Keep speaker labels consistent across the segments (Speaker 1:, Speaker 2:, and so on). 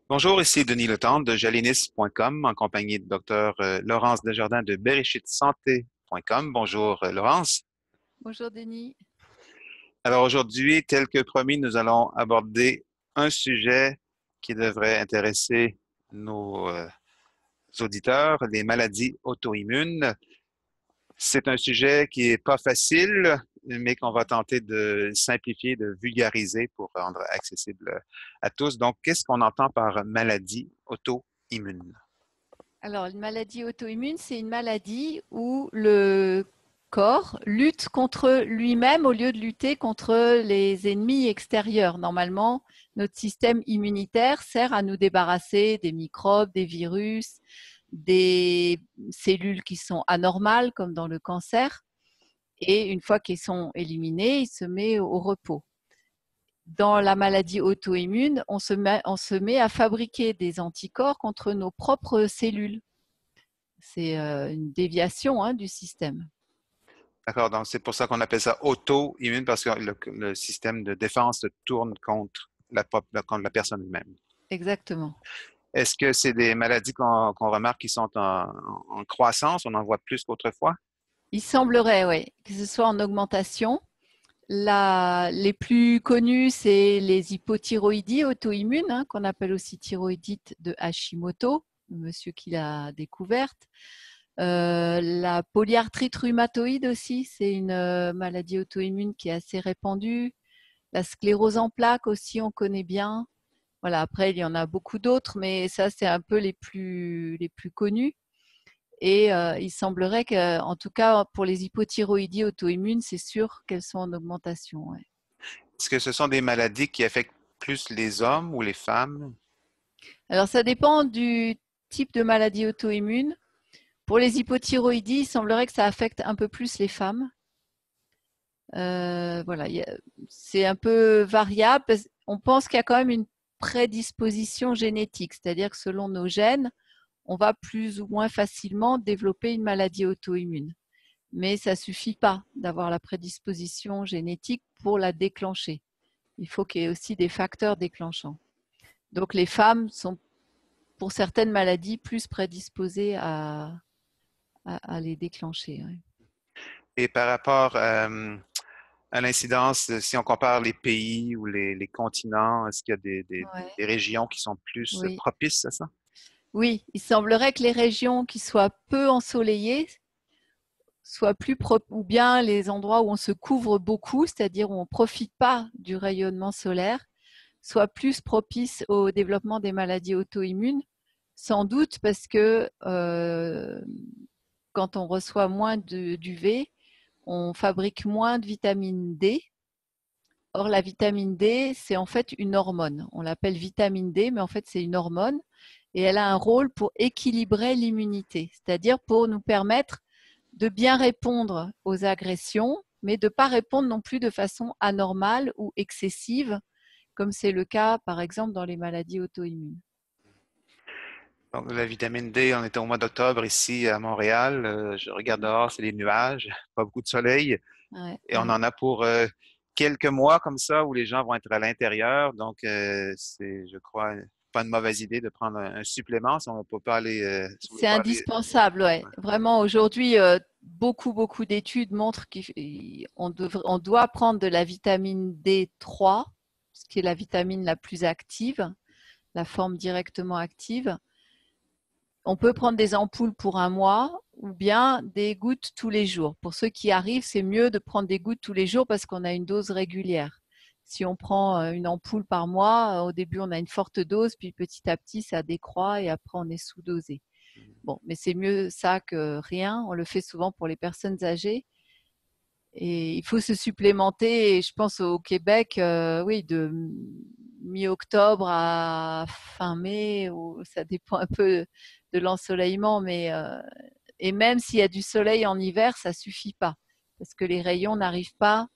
Speaker 1: Bonjour, ici Denis Letendre de jalinis.com en compagnie de Dr. Laurence Desjardins de bereshitsanté.com. Bonjour, Laurence.
Speaker 2: Bonjour Denis.
Speaker 1: Alors aujourd'hui, tel que promis, nous allons aborder un sujet qui devrait intéresser nos auditeurs, les maladies auto-immunes. C'est un sujet qui est pas facile, mais qu'on va tenter de simplifier, de vulgariser pour rendre accessible à tous. Donc, qu'est-ce qu'on entend par maladie auto-immune?
Speaker 2: Alors, une maladie auto-immune, c'est une maladie où le corps lutte contre lui-même au lieu de lutter contre les ennemis extérieurs. Normalement, notre système immunitaire sert à nous débarrasser des microbes, des virus, des cellules qui sont anormales, comme dans le cancer. Et une fois qu'ils sont éliminés, il se met au repos. Dans la maladie auto-immune, on se met à fabriquer des anticorps contre nos propres cellules. C'est une déviation du système.
Speaker 1: D'accord, donc c'est pour ça qu'on appelle ça auto-immune, parce que le système de défense se tourne contre la personne elle-même.
Speaker 2: Exactement.
Speaker 1: Est-ce que c'est des maladies qu'on remarque qui sont en croissance? On en voit plus qu'autrefois?
Speaker 2: Il semblerait, oui, que ce soit en augmentation. Les plus connus, c'est les hypothyroïdies auto-immunes, qu'on appelle aussi thyroïdite de Hashimoto, le monsieur qui l'a découverte. La polyarthrite rhumatoïde aussi, c'est une maladie auto-immune qui est assez répandue. La sclérose en plaques aussi, on connaît bien. Voilà, après, il y en a beaucoup d'autres, mais ça, c'est un peu les plus connus. Et il semblerait qu'en tout cas, pour les hypothyroïdies auto-immunes, c'est sûr qu'elles sont en augmentation. Ouais.
Speaker 1: Est-ce que ce sont des maladies qui affectent plus les hommes ou les femmes?
Speaker 2: Alors, ça dépend du type de maladie auto-immune. Pour les hypothyroïdies, il semblerait que ça affecte un peu plus les femmes. Voilà, c'est un peu variable. On pense qu'il y a quand même une prédisposition génétique, c'est-à-dire que selon nos gènes, on va plus ou moins facilement développer une maladie auto-immune. Mais ça ne suffit pas d'avoir la prédisposition génétique pour la déclencher. Il faut qu'il y ait aussi des facteurs déclenchants. Donc les femmes sont, pour certaines maladies, plus prédisposées à les déclencher. Ouais.
Speaker 1: Et par rapport à l'incidence, si on compare les pays ou les continents, est-ce qu'il y a
Speaker 2: Ouais.
Speaker 1: des régions qui sont plus
Speaker 2: Oui.
Speaker 1: propices à ça?
Speaker 2: Oui, il semblerait que les régions qui soient peu ensoleillées soient plus propres, ou bien les endroits où on se couvre beaucoup, c'est-à-dire où on ne profite pas du rayonnement solaire, soient plus propices au développement des maladies auto-immunes, sans doute parce que quand on reçoit moins d'UV, on fabrique moins de vitamine D. Or, la vitamine D, c'est en fait une hormone. On l'appelle vitamine D, mais en fait, c'est une hormone et elle a un rôle pour équilibrer l'immunité, c'est-à-dire pour nous permettre de bien répondre aux agressions, mais de ne pas répondre non plus de façon anormale ou excessive, comme c'est le cas, par exemple, dans les maladies auto-immunes.
Speaker 1: Donc, la vitamine D, on était au mois d'octobre ici à Montréal. Je regarde dehors, c'est des nuages, pas beaucoup de soleil.
Speaker 2: Ouais,
Speaker 1: Et on
Speaker 2: ouais.
Speaker 1: en a pour quelques mois comme ça où les gens vont être à l'intérieur. Donc, c'est, je crois, pas une mauvaise idée de prendre un supplément si on ne peut pas aller, si on veut
Speaker 2: C'est
Speaker 1: pas aller.
Speaker 2: indispensable, ouais.
Speaker 1: Ouais.
Speaker 2: Vraiment, aujourd'hui, beaucoup d'études montrent qu'on doit prendre de la vitamine D3, ce qui est la vitamine la plus active, la forme directement active. On peut prendre des ampoules pour un mois ou bien des gouttes tous les jours. Pour ceux qui arrivent, c'est mieux de prendre des gouttes tous les jours parce qu'on a une dose régulière. Si on prend une ampoule par mois, au début on a une forte dose, puis petit à petit ça décroît et après on est sous-dosé. Bon, mais c'est mieux ça que rien. On le fait souvent pour les personnes âgées. Et il faut se supplémenter. Et je pense au Québec, oui, de mi-octobre à fin mai, ou ça dépend un peu de l'ensoleillement. Et même s'il y a du soleil en hiver, ça suffit pas parce que les rayons n'arrivent pas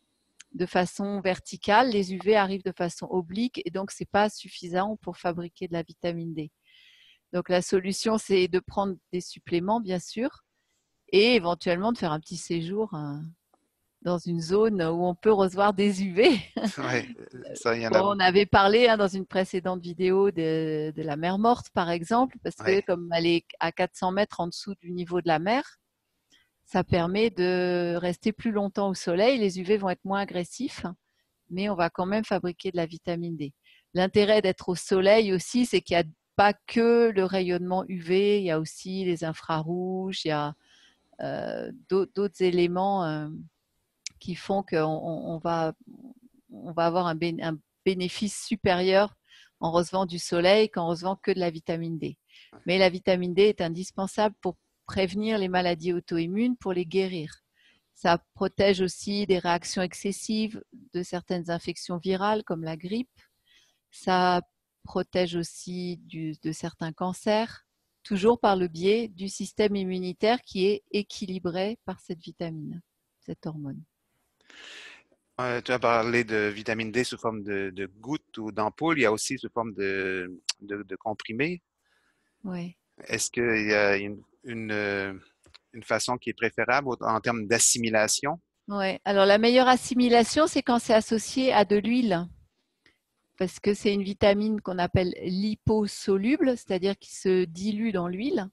Speaker 2: de façon verticale, les UV arrivent de façon oblique et donc c'est pas suffisant pour fabriquer de la vitamine D. Donc la solution, c'est de prendre des suppléments, bien sûr, et éventuellement de faire un petit séjour, dans une zone où on peut recevoir des UV.
Speaker 1: Oui, ça, il y en a
Speaker 2: Bon, on
Speaker 1: beaucoup.
Speaker 2: avait parlé dans une précédente vidéo de la mer Morte, par exemple, parce
Speaker 1: Oui,
Speaker 2: que comme elle est à 400 mètres en dessous du niveau de la mer, ça permet de rester plus longtemps au soleil. Les UV vont être moins agressifs, mais on va quand même fabriquer de la vitamine D. L'intérêt d'être au soleil aussi, c'est qu'il n'y a pas que le rayonnement UV, il y a aussi les infrarouges, il y a d'autres éléments qui font qu'on va avoir un bénéfice supérieur en recevant du soleil qu'en recevant que de la vitamine D. Mais la vitamine D est indispensable pour prévenir les maladies auto-immunes, pour les guérir. Ça protège aussi des réactions excessives de certaines infections virales comme la grippe. Ça protège aussi de certains cancers, toujours par le biais du système immunitaire qui est équilibré par cette vitamine, cette hormone.
Speaker 1: Tu as parlé de vitamine D sous forme de gouttes ou d'ampoules. Il y a aussi sous forme de comprimés.
Speaker 2: Oui.
Speaker 1: Est-ce qu'il y a une façon qui est préférable en termes d'assimilation?
Speaker 2: Ouais. Alors la meilleure assimilation, c'est quand c'est associé à de l'huile, parce que c'est une vitamine qu'on appelle liposoluble, c'est-à-dire qui se dilue dans l'huile,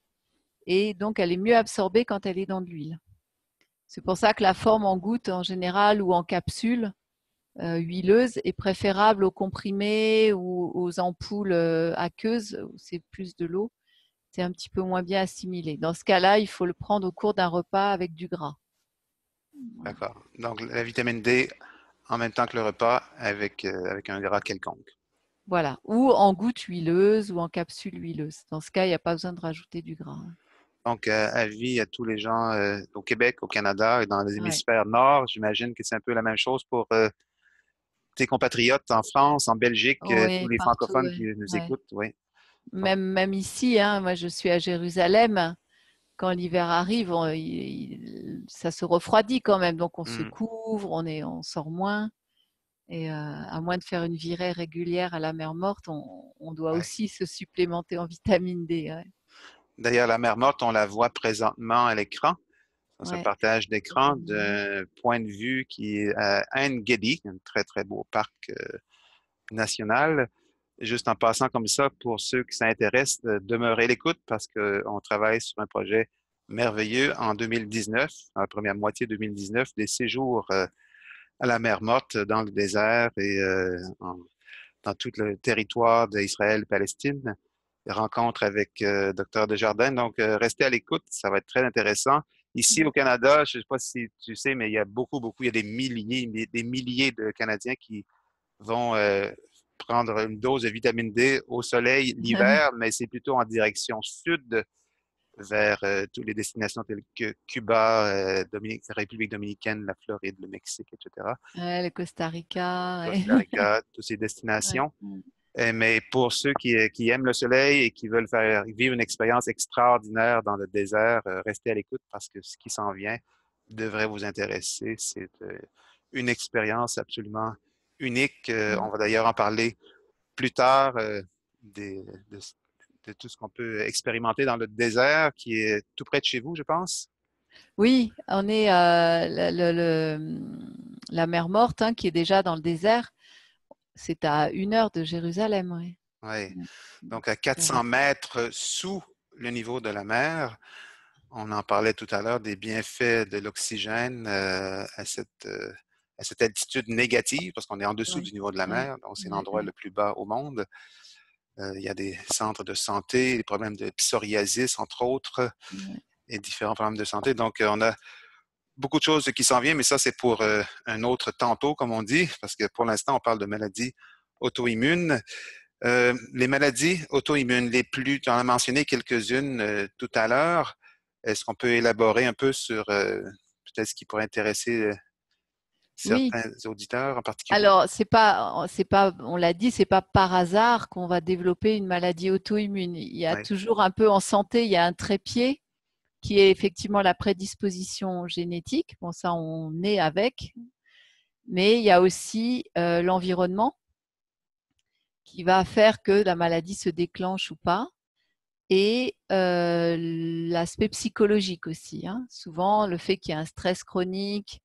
Speaker 2: et donc elle est mieux absorbée quand elle est dans de l'huile. C'est pour ça que la forme en goutte en général ou en capsule huileuse est préférable aux comprimés ou aux ampoules aqueuses, où c'est plus de l'eau. C'est un petit peu moins bien assimilé. Dans ce cas-là, il faut le prendre au cours d'un repas avec du gras. Voilà.
Speaker 1: D'accord. Donc, la vitamine D en même temps que le repas avec un gras quelconque.
Speaker 2: Voilà. Ou en gouttes huileuses ou en capsules huileuses. Dans ce cas, il n'y a pas besoin de rajouter du gras.
Speaker 1: Donc, avis à tous les gens au Québec, au Canada et dans les
Speaker 2: Ouais.
Speaker 1: hémisphères nord, j'imagine que c'est un peu la même chose pour tes compatriotes en France, en Belgique, tous
Speaker 2: Oui,
Speaker 1: les
Speaker 2: partout.
Speaker 1: francophones
Speaker 2: Ouais.
Speaker 1: qui nous
Speaker 2: Ouais.
Speaker 1: écoutent. Oui. Donc,
Speaker 2: Même ici, hein, moi je suis à Jérusalem. Quand l'hiver arrive, ça se refroidit quand même. Donc on se
Speaker 1: hmm,
Speaker 2: couvre, on sort moins. Et à moins de faire une virée régulière à la mer Morte, on doit
Speaker 1: ouais.
Speaker 2: aussi se supplémenter en vitamine D. Ouais.
Speaker 1: D'ailleurs, la mer Morte, on la voit présentement à l'écran. Dans ce
Speaker 2: Ouais.
Speaker 1: partage
Speaker 2: Très
Speaker 1: d'écran
Speaker 2: jolie image.
Speaker 1: d'un point de vue qui est à Ein-Gedi, un très, très beau parc national. Juste en passant comme ça, pour ceux qui s'intéressent, demeurez l'écoute parce qu'on travaille sur un projet merveilleux en 2019, en la première moitié 2019, des séjours à la mer Morte, dans le désert et dans tout le territoire d'Israël-Palestine. Des rencontres avec Dr Desjardins. Donc, restez à l'écoute, ça va être très intéressant. Ici au Canada, je ne sais pas si tu sais, mais il y a beaucoup, il y a des milliers de Canadiens qui vont prendre une dose de vitamine D au soleil l'hiver, mais c'est plutôt en direction sud vers toutes les destinations telles que Cuba, République dominicaine, la Floride, le Mexique, etc.
Speaker 2: Ouais, le Costa Rica. Ouais.
Speaker 1: Costa Rica, toutes ces
Speaker 2: Ouais.
Speaker 1: destinations. Mais pour ceux qui aiment le soleil et qui veulent faire vivre une expérience extraordinaire dans le désert, restez à l'écoute parce que ce qui s'en vient devrait vous intéresser. C'est une expérience absolument unique. On va d'ailleurs en parler plus tard des- de, de tout ce qu'on peut expérimenter dans le désert qui est tout près de chez vous, je pense.
Speaker 2: Oui, on est la mer Morte, hein, qui est déjà dans le désert. C'est à 1 heure de Jérusalem. Ouais.
Speaker 1: Oui.
Speaker 2: Ouais.
Speaker 1: Donc à
Speaker 2: Super
Speaker 1: 400
Speaker 2: rapide.
Speaker 1: mètres sous le niveau de la mer. On en parlait tout à l'heure des bienfaits de l'oxygène à cette altitude négative, parce qu'on est en dessous
Speaker 2: Ouais.
Speaker 1: du niveau de la
Speaker 2: Ouais.
Speaker 1: mer, donc c'est
Speaker 2: Ouais.
Speaker 1: l'endroit le
Speaker 2: Ouais.
Speaker 1: plus bas au monde. Il y a des centres de santé, des problèmes de psoriasis, entre autres,
Speaker 2: Ouais.
Speaker 1: et différents problèmes de santé. Donc, on a beaucoup de choses qui s'en viennent, mais ça, c'est pour un autre tantôt, comme on dit, parce que pour l'instant, on parle de maladies auto-immunes. Les maladies auto-immunes, les plus, tu en as mentionné quelques-unes tout à l'heure. Est-ce qu'on peut élaborer un peu sur peut-être ce qui pourrait intéresser
Speaker 2: Oui.
Speaker 1: certains auditeurs en particulier?
Speaker 2: Alors, c'est pas, on l'a dit, c'est pas par hasard qu'on va développer une maladie auto-immune. Il y a
Speaker 1: Oui,
Speaker 2: toujours un peu en santé, il y a un trépied qui est effectivement la prédisposition génétique. Bon, ça, on est avec. Mais il y a aussi l'environnement qui va faire que la maladie se déclenche ou pas. Et l'aspect psychologique aussi, hein. Souvent, le fait qu'il y ait un stress chronique,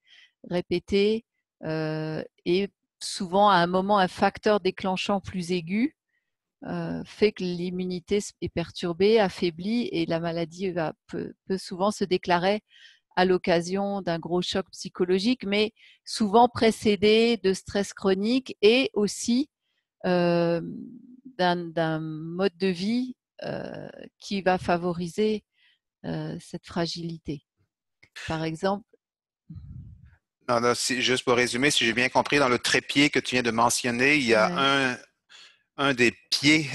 Speaker 2: répétée et souvent à un moment un facteur déclenchant plus aigu fait que l'immunité est perturbée, affaiblie et la maladie peut souvent se déclarer à l'occasion d'un gros choc psychologique, mais souvent précédé de stress chronique et aussi d'un mode de vie qui va favoriser cette fragilité. Par exemple,
Speaker 1: Non, là, juste pour résumer, si j'ai bien compris, dans le trépied que tu viens de mentionner, il y a
Speaker 2: ouais,
Speaker 1: un des pieds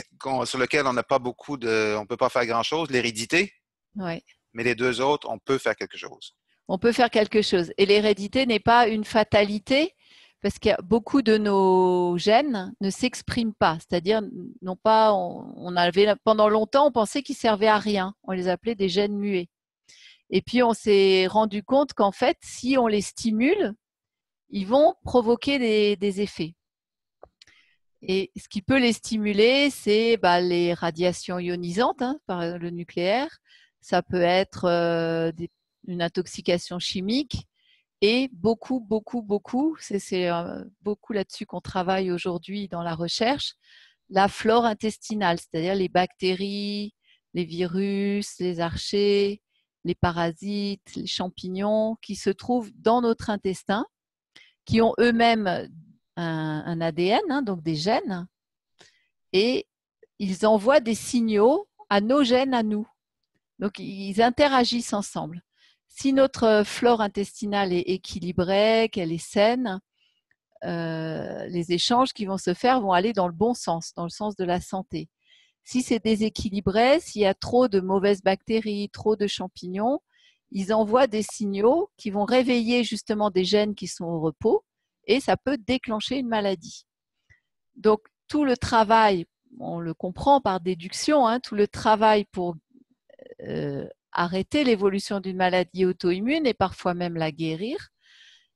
Speaker 1: sur lequel on n'a pas on ne peut pas faire grand-chose, l'hérédité,
Speaker 2: ouais.
Speaker 1: mais les deux autres, on peut faire quelque chose.
Speaker 2: On peut faire quelque chose. Et l'hérédité n'est pas une fatalité parce que beaucoup de nos gènes ne s'expriment pas. C'est-à-dire, non pas, on avait, pendant longtemps, on pensait qu'ils servaient à rien. On les appelait des gènes muets. Et puis, on s'est rendu compte qu'en fait, si on les stimule, ils vont provoquer des effets. Et ce qui peut les stimuler, c'est les radiations ionisantes par le nucléaire. Ça peut être une intoxication chimique. Et beaucoup, beaucoup, beaucoup, c'est beaucoup là-dessus qu'on travaille aujourd'hui dans la recherche, la flore intestinale, c'est-à-dire les bactéries, les virus, les archées, les parasites, les champignons qui se trouvent dans notre intestin, qui ont eux-mêmes un ADN, donc des gènes, et ils envoient des signaux à nos gènes, à nous. Donc, ils interagissent ensemble. Si notre flore intestinale est équilibrée, qu'elle est saine, les échanges qui vont se faire vont aller dans le bon sens, dans le sens de la santé. Si c'est déséquilibré, s'il y a trop de mauvaises bactéries, trop de champignons, ils envoient des signaux qui vont réveiller justement des gènes qui sont au repos et ça peut déclencher une maladie. Donc, tout le travail, on le comprend par déduction, tout le travail pour arrêter l'évolution d'une maladie auto-immune et parfois même la guérir,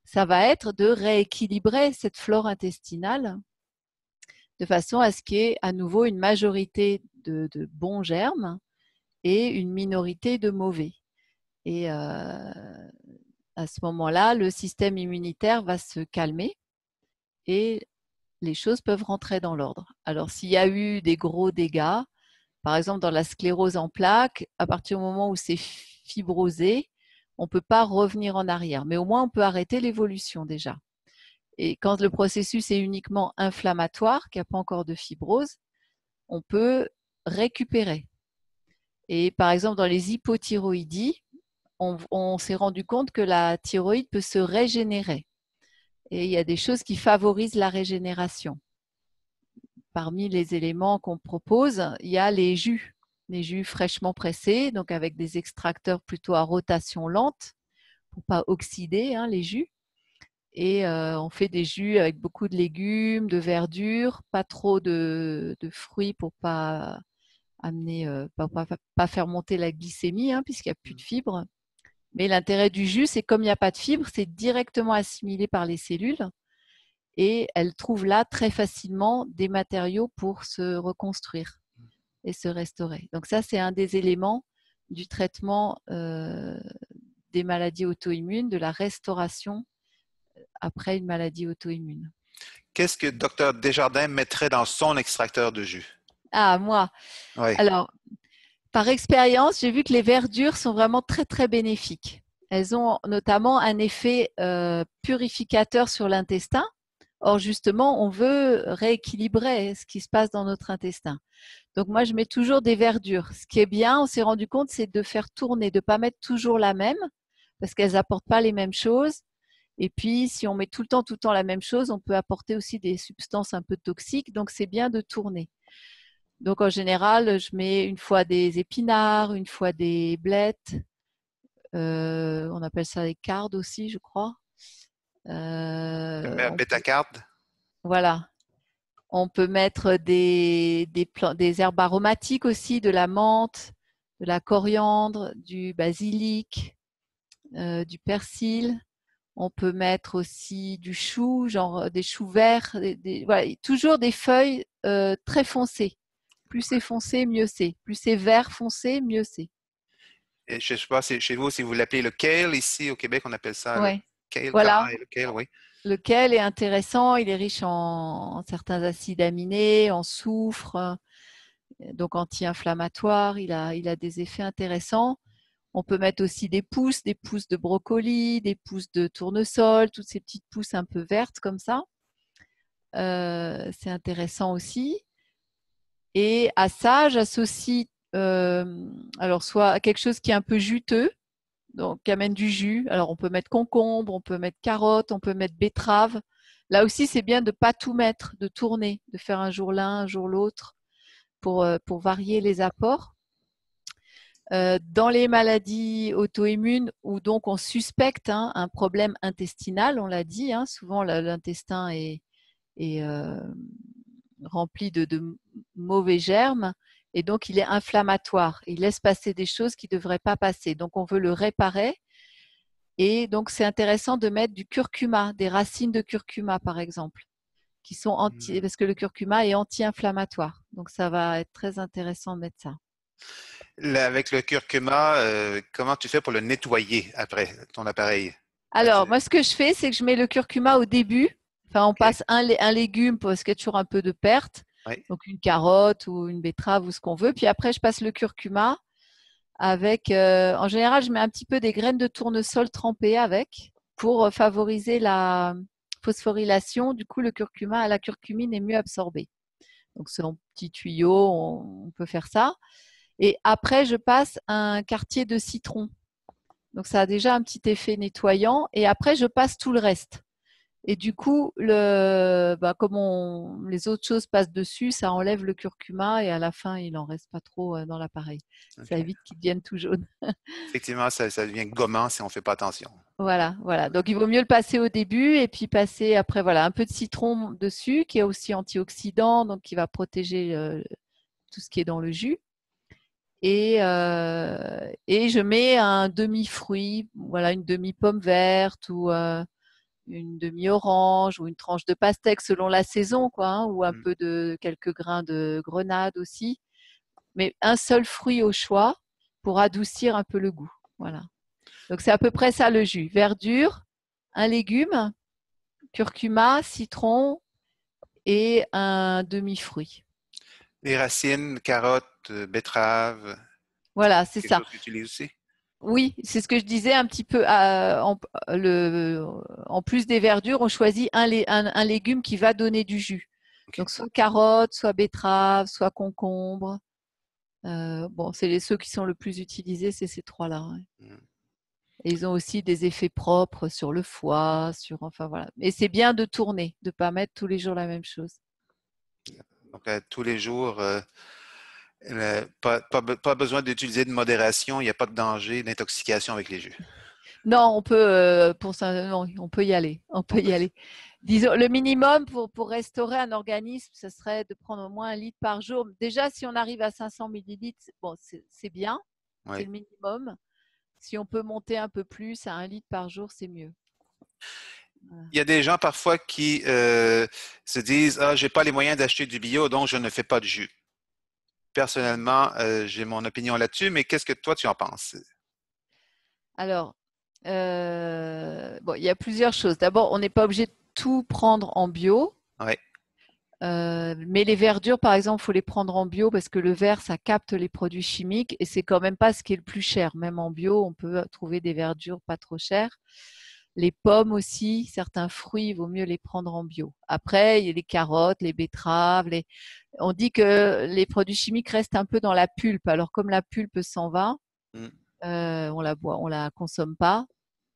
Speaker 2: ça va être de rééquilibrer cette flore intestinale de façon à ce qu'il y ait à nouveau une majorité de bons germes et une minorité de mauvais. Et à ce moment-là, le système immunitaire va se calmer et les choses peuvent rentrer dans l'ordre. Alors, s'il y a eu des gros dégâts, par exemple dans la sclérose en plaques, à partir du moment où c'est fibrosé, on ne peut pas revenir en arrière, mais au moins on peut arrêter l'évolution déjà. Et quand le processus est uniquement inflammatoire, qu'il n'y a pas encore de fibrose, on peut récupérer. Et par exemple, dans les hypothyroïdies, on s'est rendu compte que la thyroïde peut se régénérer. Et il y a des choses qui favorisent la régénération. Parmi les éléments qu'on propose, il y a les jus fraîchement pressés, donc avec des extracteurs plutôt à rotation lente pour ne pas oxyder les jus. Et on fait des jus avec beaucoup de légumes, de verdure, pas trop de fruits pour pas amener, pas faire monter la glycémie, puisqu'il n'y a plus de fibres. Mais l'intérêt du jus, c'est comme il n'y a pas de fibres, c'est directement assimilé par les cellules et elles trouvent là très facilement des matériaux pour se reconstruire et se restaurer. Donc ça, c'est un des éléments du traitement des maladies auto-immunes, de la restauration après une maladie auto-immune.
Speaker 1: Qu'est-ce que Dr Desjardins mettrait dans son extracteur de jus?
Speaker 2: Ah, moi.
Speaker 1: Oui.
Speaker 2: Alors, par expérience, j'ai vu que les verdures sont vraiment très, très bénéfiques. Elles ont notamment un effet purificateur sur l'intestin. Or, justement, on veut rééquilibrer ce qui se passe dans notre intestin. Donc, moi, je mets toujours des verdures. Ce qui est bien, on s'est rendu compte, c'est de faire tourner, de ne pas mettre toujours la même, parce qu'elles n'apportent pas les mêmes choses. Et puis, si on met tout le temps la même chose, on peut apporter aussi des substances un peu toxiques. Donc, c'est bien de tourner. Donc, en général, je mets une fois des épinards, une fois des blettes. On appelle ça des cardes aussi, je crois.
Speaker 1: Bêta-carde?
Speaker 2: Voilà. On peut mettre des herbes aromatiques aussi, de la menthe, de la coriandre, du basilic, du persil. On peut mettre aussi du chou, genre des choux verts, voilà, toujours des feuilles très foncées. Plus c'est foncé, mieux c'est. Plus c'est vert foncé, mieux c'est.
Speaker 1: Et je ne sais pas chez vous si vous l'appelez le kale. Ici, au Québec, on appelle ça le
Speaker 2: Ouais.
Speaker 1: kale,
Speaker 2: Voilà,
Speaker 1: le kale, oui.
Speaker 2: lequel est intéressant. Il est riche en certains acides aminés, en soufre, donc anti-inflammatoire. Il a des effets intéressants. On peut mettre aussi des pousses de brocoli, des pousses de tournesol, toutes ces petites pousses un peu vertes comme ça. C'est intéressant aussi. Et à ça, j'associe alors soit quelque chose qui est un peu juteux, donc qui amène du jus. Alors on peut mettre concombre, on peut mettre carotte, on peut mettre betterave. Là aussi, c'est bien de ne pas tout mettre, de tourner, de faire un jour l'un, un jour l'autre pour varier les apports. Dans les maladies auto-immunes où donc on suspecte un problème intestinal, on l'a dit, souvent l'intestin est rempli de mauvais germes et donc il est inflammatoire. Il laisse passer des choses qui ne devraient pas passer. Donc on veut le réparer et donc c'est intéressant de mettre du curcuma, des racines de curcuma par exemple, qui sont parce que le curcuma est anti-inflammatoire. Donc ça va être très intéressant de mettre ça.
Speaker 1: Avec le curcuma, comment tu fais pour le nettoyer après ton appareil?
Speaker 2: Alors, moi, ce que je fais, c'est que je mets le curcuma au début. Enfin, on
Speaker 1: OK.
Speaker 2: passe un légume parce qu'il y a toujours un peu de perte.
Speaker 1: Oui.
Speaker 2: Donc, une carotte ou une betterave ou ce qu'on veut. Puis après, je passe le curcuma avec, en général, je mets un petit peu des graines de tournesol trempées avec pour favoriser la phosphorylation. Du coup, le curcuma, la curcumine est mieux absorbée. Donc, c'est en petit tuyau, on peut faire ça. Et après, je passe un quartier de citron. Donc, ça a déjà un petit effet nettoyant. Et après, je passe tout le reste. Et du coup, comme les autres choses passent dessus, ça enlève le curcuma et à la fin, il n'en reste pas trop dans l'appareil. Ça
Speaker 1: OK.
Speaker 2: évite qu'il devienne tout jaune.
Speaker 1: Effectivement, ça devient gommant si on ne fait pas attention.
Speaker 2: Voilà, voilà. Donc, il vaut mieux le passer au début et puis passer après, voilà, un peu de citron dessus qui est aussi antioxydant, donc qui va protéger tout ce qui est dans le jus. Et je mets un demi-fruit, voilà, une demi-pomme verte ou une demi-orange ou une tranche de pastèque selon la saison, quoi, ou un
Speaker 1: Mm.
Speaker 2: peu de quelques grains de grenade aussi. Mais un seul fruit au choix pour adoucir un peu le goût. Voilà. Donc c'est à peu près ça le jus. Verdure, un légume, curcuma, citron et un demi-fruit.
Speaker 1: Les racines, carottes, betteraves,
Speaker 2: Voilà, c'est
Speaker 1: quelque
Speaker 2: ça.
Speaker 1: chose que tu utilises aussi?
Speaker 2: Oui, c'est ce que je disais un petit peu. En plus des verdures, on choisit un légume qui va donner du jus.
Speaker 1: OK.
Speaker 2: Donc soit carotte, soit betterave, soit concombre. Bon, c'est ceux qui sont le plus utilisés, c'est ces trois-là. Ouais.
Speaker 1: Mm.
Speaker 2: Et ils ont aussi des effets propres sur le foie, enfin voilà. Mais c'est bien de tourner, de ne pas mettre tous les jours la même chose.
Speaker 1: Donc, tous les jours, pas besoin d'utiliser de modération, il n'y a pas de danger d'intoxication avec les jus.
Speaker 2: Non, on peut pour ça, non, on peut y aller. On
Speaker 1: On
Speaker 2: peut y
Speaker 1: peut-
Speaker 2: aller. Disons, le minimum pour restaurer un organisme, ce serait de prendre au moins 1 litre par jour. Déjà, si on arrive à 500 millilitres, bon, c'est bien, c'est
Speaker 1: Oui.
Speaker 2: le minimum. Si on peut monter un peu plus à 1 litre par jour, c'est mieux. Voilà.
Speaker 1: Il y a des gens parfois qui se disent, ah, j'ai pas les moyens d'acheter du bio, donc je ne fais pas de jus. Personnellement, j'ai mon opinion là-dessus, mais qu'est-ce que toi tu en penses?
Speaker 2: Alors, bon, il y a plusieurs choses. D'abord, on n'est pas obligé de tout prendre en bio.
Speaker 1: Oui.
Speaker 2: Mais les verdures, par exemple, il faut les prendre en bio parce que le vert, ça capte les produits chimiques et c'est quand même pas ce qui est le plus cher. Même en bio, on peut trouver des verdures pas trop chères. Les pommes aussi, certains fruits, il vaut mieux les prendre en bio. Après, il y a les carottes, les betteraves. On dit que les produits chimiques restent un peu dans la pulpe. Alors, comme la pulpe s'en va,
Speaker 1: Mm.
Speaker 2: on la consomme pas.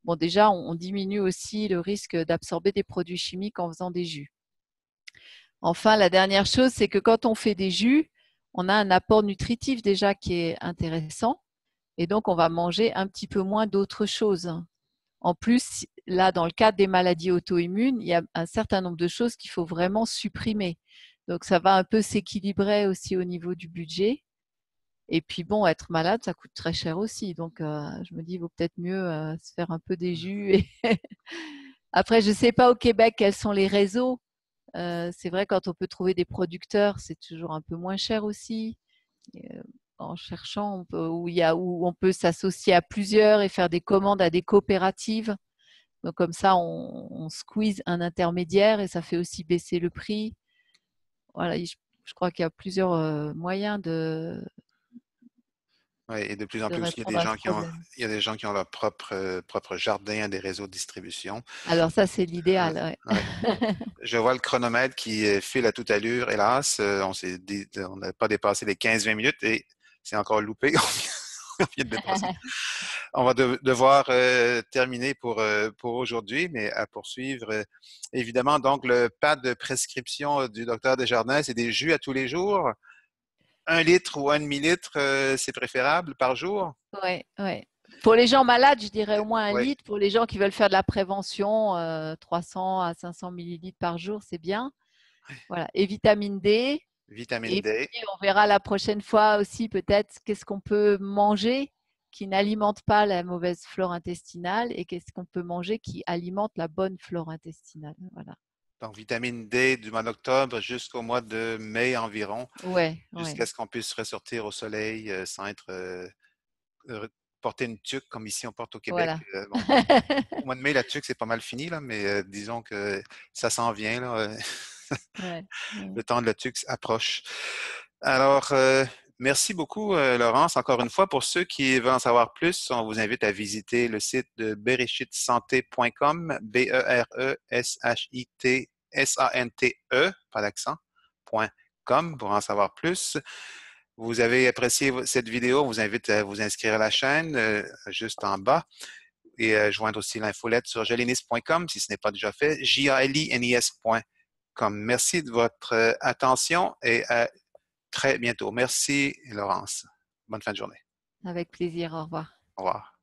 Speaker 2: Bon, déjà, on diminue aussi le risque d'absorber des produits chimiques en faisant des jus. Enfin, la dernière chose, c'est que quand on fait des jus, on a un apport nutritif déjà qui est intéressant et donc on va manger un petit peu moins d'autres choses. En plus, là, dans le cadre des maladies auto-immunes, il y a un certain nombre de choses qu'il faut vraiment supprimer. Donc, ça va un peu s'équilibrer aussi au niveau du budget. Et puis, bon, être malade, ça coûte très cher aussi. Donc, je me dis, il vaut peut-être mieux se faire un peu des jus. Après, je ne sais pas au Québec quels sont les réseaux. C'est vrai, quand on peut trouver des producteurs, c'est toujours un peu moins cher aussi. En cherchant, où on peut s'associer à plusieurs et faire des commandes à des coopératives. Donc, comme ça, on squeeze un intermédiaire et ça fait aussi baisser le prix. Voilà, je crois qu'il y a plusieurs moyens
Speaker 1: Oui, et de plus en
Speaker 2: de
Speaker 1: plus aussi,
Speaker 2: répondre à ce problème.
Speaker 1: il y a des gens qui ont leur propre jardin, des réseaux de distribution.
Speaker 2: Alors ça, c'est
Speaker 1: Euh,
Speaker 2: l'idéal. Ouais.
Speaker 1: ouais. Je vois le chronomètre qui file à toute allure, hélas. On n'a pas dépassé les 15-20 minutes et c'est encore loupé. On vient de dépasser. On va devoir terminer pour aujourd'hui, mais à poursuivre. Évidemment, donc, le pas de prescription du docteur Desjardins, c'est des jus à tous les jours. 1 litre ou un demi-litre, c'est préférable par jour?
Speaker 2: Ouais, ouais. Pour les gens malades, je dirais au moins un
Speaker 1: Oui.
Speaker 2: litre. Pour les gens qui veulent faire de la prévention, 300 à 500 millilitres par jour, c'est bien. Voilà. Et vitamine D.
Speaker 1: Vitamine
Speaker 2: Et
Speaker 1: D.
Speaker 2: puis, on verra la prochaine fois aussi peut-être qu'est-ce qu'on peut manger qui n'alimente pas la mauvaise flore intestinale et qu'est-ce qu'on peut manger qui alimente la bonne flore intestinale. Voilà.
Speaker 1: Donc, vitamine D du mois d'octobre jusqu'au mois de mai environ,
Speaker 2: Ouais,
Speaker 1: jusqu'à
Speaker 2: ouais.
Speaker 1: ce qu'on puisse ressortir au soleil sans être porter une tuque comme ici on porte au Québec.
Speaker 2: Voilà.
Speaker 1: Bon, au mois de mai, la tuque, c'est pas mal fini, là, mais disons que ça s'en vient. Là,
Speaker 2: Ouais, ouais.
Speaker 1: le temps de la tuque approche. Alors, merci beaucoup, Laurence. Encore une fois, pour ceux qui veulent en savoir plus, on vous invite à visiter le site de bereshitsanté.com, BERESHITSANTE, pas d'accent, .com, pour en savoir plus. Vous avez apprécié cette vidéo, on vous invite à vous inscrire à la chaîne, juste en bas, et joindre aussi l'infolette sur jalinis.com si ce n'est pas déjà fait, jalines.com. Merci de votre attention et à très bientôt. Merci, Laurence. Bonne fin de journée.
Speaker 2: Avec plaisir. Au revoir.
Speaker 1: Au revoir.